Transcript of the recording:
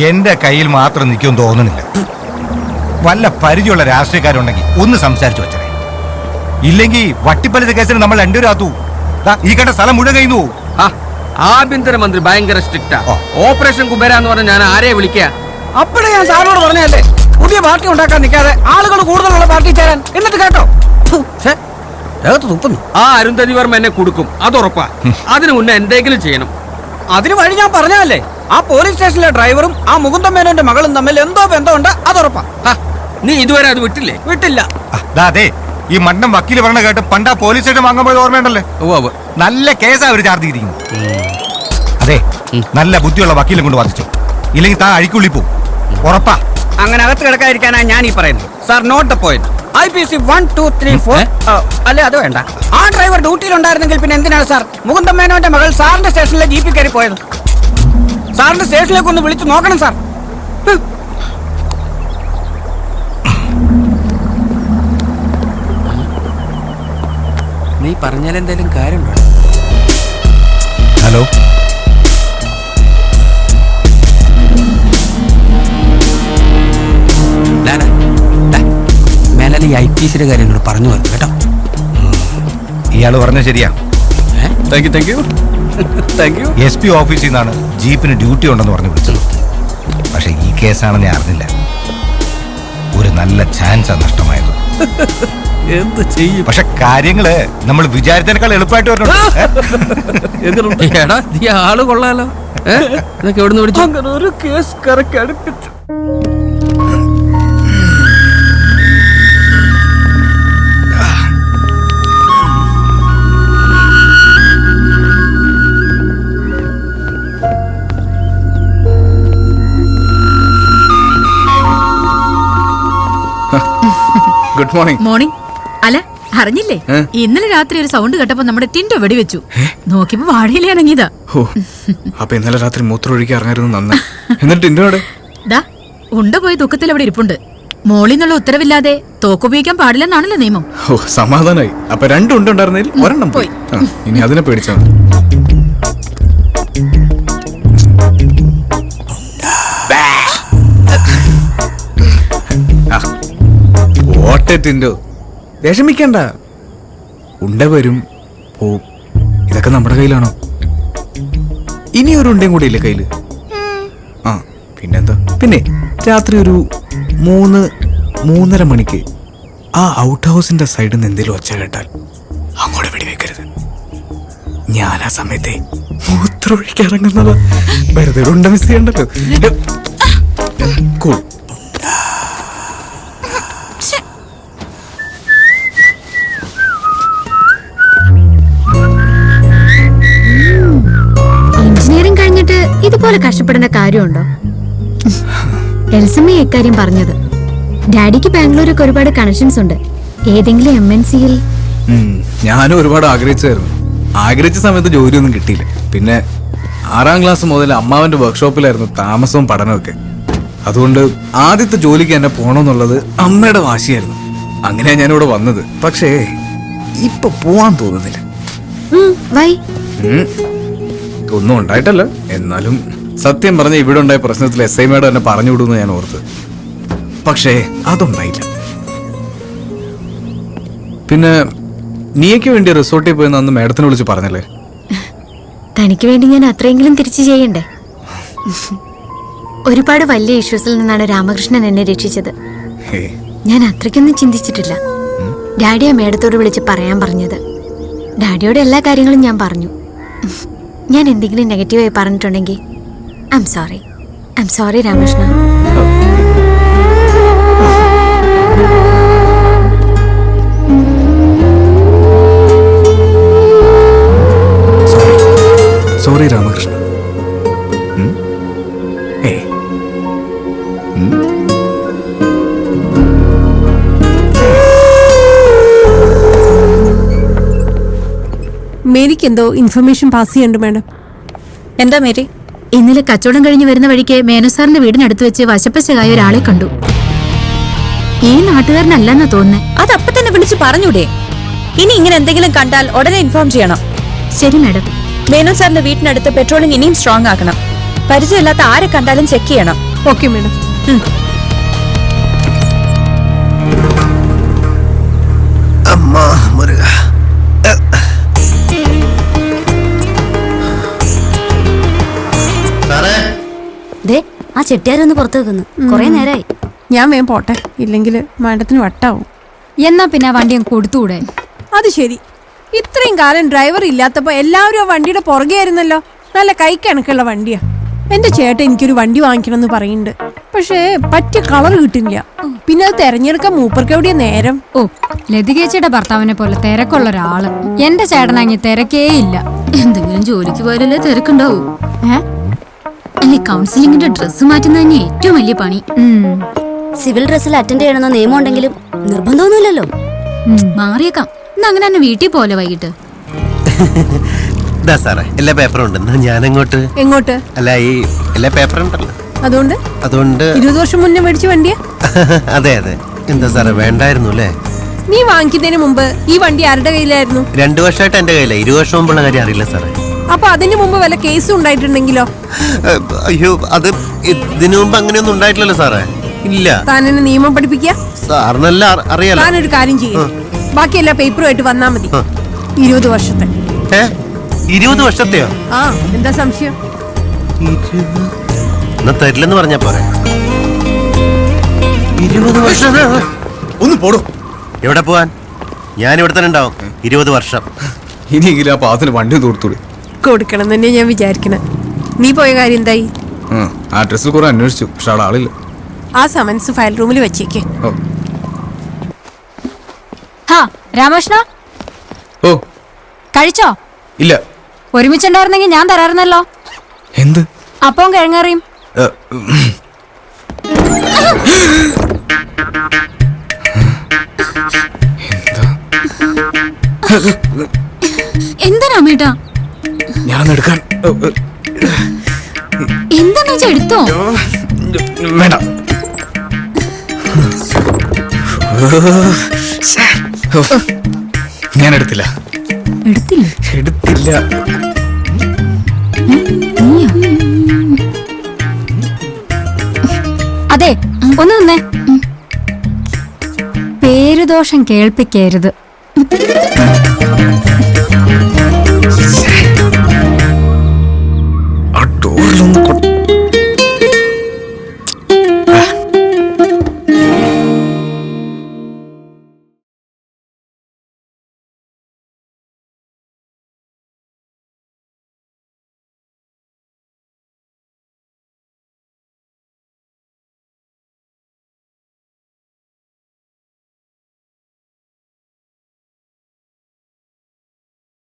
എന്റെ കയ്യിൽ മാത്രം നിൽക്കുമെന്ന് തോന്നുന്നില്ല. വല്ല പരിചയമുള്ള രാഷ്ട്രീയക്കാരുണ്ടെങ്കിൽ ഒന്ന് സംസാരിച്ചു വെച്ചേ. ഇല്ലെങ്കിൽ വട്ടിപ്പലിശ കേസിന് നമ്മൾ രണ്ടുപേരും ആത്തു. ഈ കണ്ട സ്ഥലം മുഴുവൻ കഴിഞ്ഞു. ആഭ്യന്തരമന്ത്രി ഭയങ്കര സ്ട്രിക്റ്റാ. ഓപ്പറേഷൻ കുബേര എന്ന് പറഞ്ഞ ഞാൻ ആരെയെ വിളിക്കുക? അപ്പോഴേ ഞാൻ സാറിനോട് പറഞ്ഞല്ലേ, പുതിയ പാർട്ടി ഉണ്ടാക്കാൻ നിൽക്കാതെ ആളുകൾ കൂടുതലുള്ള പാർട്ടി ചേരാൻ. എന്നിട്ട് കേട്ടോ, ആ അരുന്ധതി വർമ്മ എന്നെ കൊടുക്കും, അത് ഉറപ്പാ. അതിനു മുന്നേ എന്തെങ്കിലും ചെയ്യണം. അതിന് വഴി ഞാൻ പറഞ്ഞല്ലേ. ആ പോലീസ് സ്റ്റേഷനിലെ ഡ്രൈവറും ആ മുകുന്ദൻ മേനോന്റെ മകളും തമ്മിൽ എന്തോ ബന്ധമുണ്ട്, അത് ഉറപ്പാ. നീ ഇതുവരെ അത് വിട്ടില്ലേ? വിട്ടില്ല. അതെ, ഈ മണ്ണം വക്കീല് പറഞ്ഞ കേട്ട് പണ്ടാ പോലീസ് സ്റ്റേഷൻ വാങ്ങാൻ പോയത് ഓർമ്മയുണ്ടല്ലേ? നല്ല കേസാ അവര് ചാർജ് ചെയ്തിരിക്കുന്നു. അതെ, നല്ല ബുദ്ധിയുള്ള വക്കീലും കൊണ്ട് വാദിച്ചു. ഇല്ലെങ്കിൽ താ അഴിക്കുള്ളി പോവും, ഉറപ്പാ. അങ്ങനെ അകത്ത് കിടക്കാതിരിക്കാനാ ഞാൻ ഈ പറയുന്നത്. Sir not the point. IPC 1, 2, 3, 4. അല്ലെ, അത് വേണ്ട. ആ ഡ്രൈവർ ഡ്യൂട്ടിയിലുണ്ടായിരുന്നെങ്കിൽ പിന്നെ എന്തിനാണ് സാർ മുകുന്ദൻ മേനോന്റെ മകൾ സാറിന്റെ സ്റ്റേഷനിലെ ജീപ്പിൽ കയറി പോയത്? സാറിന്റെ സ്റ്റേഷനിലേക്ക് ഒന്ന് വിളിച്ചു നോക്കണം സാർ. നീ പറഞ്ഞാൽ എന്തെങ്കിലും കാര്യമുണ്ടോ? ഹലോ, മേലെ ഈ IPC കാര്യങ്ങൾ പറഞ്ഞു വന്നു കേട്ടോ. ഇയാള് പറഞ്ഞ ശരിയാ. Thank you. SP ഓഫീസിൽ നിന്നാണ് ജീപ്പിന് ഡ്യൂട്ടി ഉണ്ടെന്ന് പറഞ്ഞു വിളിച്ചത്. പക്ഷെ ഈ കേസാണെന്ന് ഞാൻ അറിഞ്ഞില്ല. ഒരു നല്ല ചാൻസാ നഷ്ടമായത്. എന്ത് ചെയ്യും? പക്ഷെ കാര്യങ്ങള് നമ്മൾ വിചാരിച്ചതിനേക്കാൾ എളുപ്പമായിട്ട് വരണം. ആള് കൊള്ളാലോ. ഇതൊക്കെ എവിടുന്ന് പിടിച്ചു? അങ്ങനെ ഒരു കേസ് കറക്കി അടുപ്പിച്ചു. Good morning. മോർണിംഗ്. അല്ല, അറിഞ്ഞില്ലേ? ഇന്നലെ രാത്രി ഒരു സൗണ്ട് കേട്ടപ്പോ നമ്മുടെ ടിൻഡോ വെടിവെച്ചു. നോക്കിയപ്പോ വാഴയിലേ ഇറങ്ങിയതാ. അപ്പൊ ഇന്നലെ രാത്രി മൂത്രം ഒഴിക്കാൻ ഇറങ്ങായിരുന്നു നന്നായി. എന്നിട്ട് ടിൻഡോടെ ദാ ഉണ്ട പോയി ദുഃഖത്തിൽ അവിടെ ഇരിപ്പുണ്ട്. മോളിൽ നിന്നുള്ള ഉത്തരവില്ലാതെ തോക്കുപയോഗിക്കാൻ പാടില്ലെന്നാണല്ലോ നിയമം. സമാധാനായി. അപ്പൊ രണ്ടും ഉണ്ടായിരുന്നതിൽ ഒരെണ്ണം പോയി. ഇനി അതിനെ പേടിച്ചാ ടിൻഡോ, വിഷമിക്കണ്ട. ഉണ്ട വരും പോവും. ഇതൊക്കെ നമ്മുടെ കയ്യിലാണോ? ഇനി ഒരു ഉണ്ടയും കൂടി ഇല്ലേ കയ്യില്? ആ പിന്നെന്താ. പിന്നെ രാത്രി ഒരു 3-3:30 മണിക്ക് ആ ഔട്ട് ഹൗസിന്റെ സൈഡിൽ നിന്ന് എന്തെങ്കിലും ഒച്ച കേട്ടാൽ അങ്ങോട്ട് വെടിവെക്കരുത്. ഞാൻ ആ സമയത്തെ മൂത്രം ഒഴിക്കിറങ്ങുന്നതാ. വെറുതെ ഉണ്ട മിസ് ചെയ്യണ്ടല്ലോ. കൂൾ. എഞ്ചിനീയറിംഗ് കഴിഞ്ഞിട്ട് ഇതുപോലെ കഷ്ടപ്പെടേണ്ട കാര്യമുണ്ടോ? എൽസമ്മ ഇക്കാര്യം പറഞ്ഞത്. ഡാഡിക്ക് ബാംഗ്ലൂരൊക്കെ ഒരുപാട് കണക്ഷൻസ് ഉണ്ട്. ഏതെങ്കിലും MNCയിൽ. ഞാനും ഒരുപാട് ആഗ്രഹിച്ചായിരുന്നു. ആഗ്രഹിച്ച സമയത്ത് ജോലിയൊന്നും കിട്ടിയില്ല. പിന്നെ 6ാം ക്ലാസ് മുതൽ അമ്മാവന്റെ വർക്ക്ഷോപ്പിലായിരുന്നു താമസവും പഠനമൊക്കെ. അതുകൊണ്ട് ആദ്യത്തെ ജോലിക്ക് എന്നെ പോണമെന്നുള്ളത് അമ്മയുടെ വാശിയായിരുന്നു. അങ്ങനെയാ ഞാനിവിടെ വന്നത്. പക്ഷേ ഇപ്പൊ പോവാൻ തോന്നുന്നില്ല. ഒന്നും ഉണ്ടായിട്ടല്ല. എന്നാലും സത്യം പറഞ്ഞ ഇവിടെ ഉണ്ടായ പ്രശ്നത്തിൽ SI മേഡം എന്നെ പറഞ്ഞു വിടുമെന്ന് ഞാൻ ഓർത്ത്. പക്ഷേ അതുണ്ടായില്ല. പിന്നെ നീയ്ക്ക് വേണ്ടി റിസോർട്ടിൽ പോയെന്ന് അന്ന് മേഡത്തിനെ വിളിച്ച് പറഞ്ഞല്ലേ? തനിക്ക് വേണ്ടി ഞാൻ അത്രയെങ്കിലും തിരിച്ചു ചെയ്യണ്ടേ? ഒരുപാട് വലിയ ഇഷ്യൂസിൽ നിന്നാണ് രാമകൃഷ്ണൻ എന്നെ രക്ഷിച്ചത്. ഞാൻ അത്രയ്ക്കൊന്നും ചിന്തിച്ചിട്ടില്ല. ഡാഡിയാ മേഡത്തോട് വിളിച്ച് പറയാൻ പറഞ്ഞത്. ഡാഡിയോട് എല്ലാ കാര്യങ്ങളും ഞാൻ പറഞ്ഞു. ഞാൻ എന്തെങ്കിലും നെഗറ്റീവായി പറഞ്ഞിട്ടുണ്ടെങ്കിൽ I am sorry Ramakrishna. Sorry Ramakrishna. മേരിക്ക് എന്തോ ഇൻഫർമേഷൻ പാസ് ചെയ്യണ്ട് മാഡം. എന്താ മേരി? ഇന്നലെ കച്ചവടം കഴിഞ്ഞ് വരുന്ന വഴിക്ക് മേനോസാറിന്റെ വീടിനടുത്ത് വെച്ച് വശപ്പശകായ ഒരാളെ കണ്ടു. ഈ നാട്ടുകാരനല്ലെന്നാ തോന്നുന്നേ. അതപ്പൊ തന്നെ വിളിച്ച് പറഞ്ഞൂടെ? ഇനി ഇങ്ങനെ എന്തെങ്കിലും കണ്ടാൽ ഉടനെ ഇൻഫോം ചെയ്യണം. ശരി മാഡം. മേനോൻ സാറിന്റെ വീട്ടിനടുത്ത് പെട്രോളിംഗ് ഇനിയും സ്ട്രോങ് ആക്കണം. പരിചയമില്ലാത്ത ആരെ കണ്ടാലും ചെക്ക് ചെയ്യണം. Okay madam. ദേ ആ ചെട്ടിയാരൊന്ന് പുറത്തു വെക്കുന്നു. കൊറേ നേരായി. ഞാൻ വേഗം പോട്ടെ, ഇല്ലെങ്കിൽ മാഡത്തിന് വട്ടാവും. എന്നാ പിന്നെ വണ്ടി കൊടുത്തുകൂടെ? അത് ശരി, ഇത്രയും കാലം ഡ്രൈവർ ഇല്ലാത്തപ്പോ എല്ലാവരും ആ വണ്ടിയുടെ പുറകെ ആയിരുന്നല്ലോ. നല്ല കൈക്കണക്കുള്ള വണ്ടിയാ. എന്റെ ചേട്ടൻ എനിക്കൊരു വണ്ടി വാങ്ങിക്കണം എന്ന് പറയുന്നുണ്ട്. പക്ഷേ പറ്റിയ കളർ കിട്ടില്ല. പിന്നെ അത് തെരഞ്ഞെടുക്കാൻ മൂപ്പർക്ക് എവിടെയാ നേരം? ഓ, ലതികേച്ചിയുടെ ഭർത്താവിനെ പോലെ തിരക്കുള്ള ഒരാള്. എന്റെ ചേട്ടനാങ്ങി തിരക്കേ ഇല്ല. എന്തെങ്കിലും ജോലിക്ക് പോയാലല്ലേ തിരക്കുണ്ടാവൂ. അല്ലെ കൗൺസിലിംഗിന്റെ ഡ്രസ്സ് മാറ്റുന്ന തന്നെ ഏറ്റവും വലിയ പണി. സിവിൽ ഡ്രസ്സിൽ അറ്റൻഡ് ചെയ്യണമെന്ന നിയമം ഉണ്ടെങ്കിലും നിർബന്ധമൊന്നുമില്ലല്ലോ. മാറിയേക്കാം. എന്നാ അങ്ങനെ തന്നെ വീട്ടിൽ പോലെ വൈകിട്ട്. സാറേ എല്ലാ പേപ്പറും ഉണ്ട്. ഞാൻ അങ്ങോട്ട് എങ്ങോട്ട്? അല്ല ഈ എല്ലാ പേപ്പറും ഉണ്ടല്ലോ, അതുകൊണ്ട് 20 വർഷം മുന്നേ മേടിച്ച വണ്ടിയാ? അതെ അതെ. എന്താ സാറേ വേണ്ടായിരുന്നു അല്ലേ? നീ വാങ്ങിക്കുന്നതിന് മുമ്പ് ഈ വണ്ടി ആരുടെ കയ്യിലായിരുന്നു? 2 വർഷമായിട്ട് എന്റെ കയ്യില. 20 വർഷം മുമ്പുള്ള കാര്യം അറിയില്ല സാറേ. അപ്പൊ അതിന് മുമ്പ് വല്ല കേസും ഉണ്ടായിട്ടുണ്ടെങ്കിലോ? അയ്യോ, അത് ഇതിനു മുമ്പ് അങ്ങനെയൊന്നും ഉണ്ടായിട്ടില്ലല്ലോ സാറേ. ഇല്ല. താൻ എന്നെ നിയമം പഠിപ്പിക്കുക? സാറിനല്ല അറിയാലോ. താനൊരു കാര്യം ചെയ്യും, ബാക്കി എല്ലാ പേപ്പറുമായിട്ട് വന്നാ മതി. 20 വർഷത്തെ. 20 വർഷത്തെയോ? ആ, എന്താ സംശയം? എന്നാ തരില്ലെന്ന് പറഞ്ഞാ പോരെ. 20 വർഷം ഒന്ന് പോടോ. എവിടെ പോവാൻ? ഞാൻ ഇവിടെ തന്നെ ഉണ്ടാവും 20 വർഷം. ഇനിയെങ്കിലും ആ പാത്തിന് വണ്ടി ഒന്ന് കൊടുത്തൂടെ? കൊടുക്കണം തന്നെ ഞാൻ വിചാരിക്കണേ. നീ പോയ കാര്യം എന്തായി? ആ ഡ്രസ്സിൽ കുറെ അന്വേഷിച്ചു, പക്ഷെ അവിടെ ആളില്ല. ആ സമൻസ് ഫയൽ റൂമിൽ വെച്ചേക്ക്. ഓ ഹാ രാമകൃഷ്ണ, ഓ കഴിച്ചോ? ഇല്ല. ഒരുമിച്ചുണ്ടായിരുന്നെങ്കിൽ ഞാൻ തരാറുന്നല്ലോ. എന്ത്? അപ്പം കിഴങ്ങറിയും. എന്താ രാമേട്ടാ? ഞാനൊന്ന് എടുക്കാൻ. എന്താന്ന് വെച്ചാ എടുത്തോ. വേണ്ട. ഞാൻ എടുത്തില്ല. എടുത്തില്ല. അതെ, ഒന്ന് നിന്നേ. പേരുദോഷം കേൾപ്പിക്കരുത്. ആ ഡോറിലൊന്ന്